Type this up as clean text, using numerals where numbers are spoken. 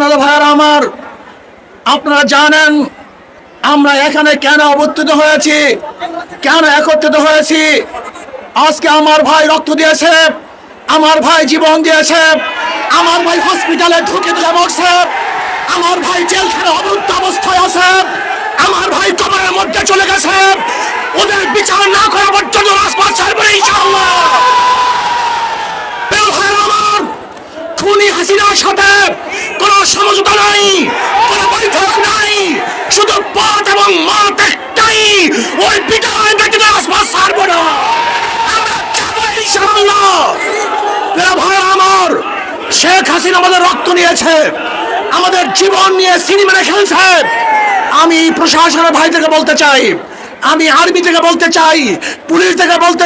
সম্মানিত ভাইয়েরা আমার, আপনারা জানেন আমরা এখানে কেন অবস্থিত হয়েছি, কেন একত্রিত হয়েছি। আজকে আমার ভাই রক্ত দিয়েছে, আমার ভাই জীবন দিয়েছে, আমার ভাই হসপিটালে ঢুকে দিলে মরছে, আমার ভাই জেলখানায় অবরুদ্ধ অবস্থায় আছে, আমার ভাই কবরের মধ্যে চলে গেছে। ওদের বিচার না করা পর্যন্ত রাজপথ ছাড়বে না ইনশাআল্লাহ। আমার খুনি হাসিনার সাথে কোন সমঝোতা নাই, কোন বৈঠক নাই, শুধু পথ এবং মত একটাই, ওই বিদায় ব্যতীত রাজপথ ছাড়বো না। আমরা যাবো ইনশাআল্লাহ। ভাই আমার, শেখ হাসিনা আমাদের রক্ত নিয়েছে, আমাদের জীবন নিয়ে সিনেমা খেলছে। আমি প্রশাসনের ভাই থেকে বলতে চাই, আমি আর্মি থেকে বলতে চাই, পুলিশ থেকে বলতে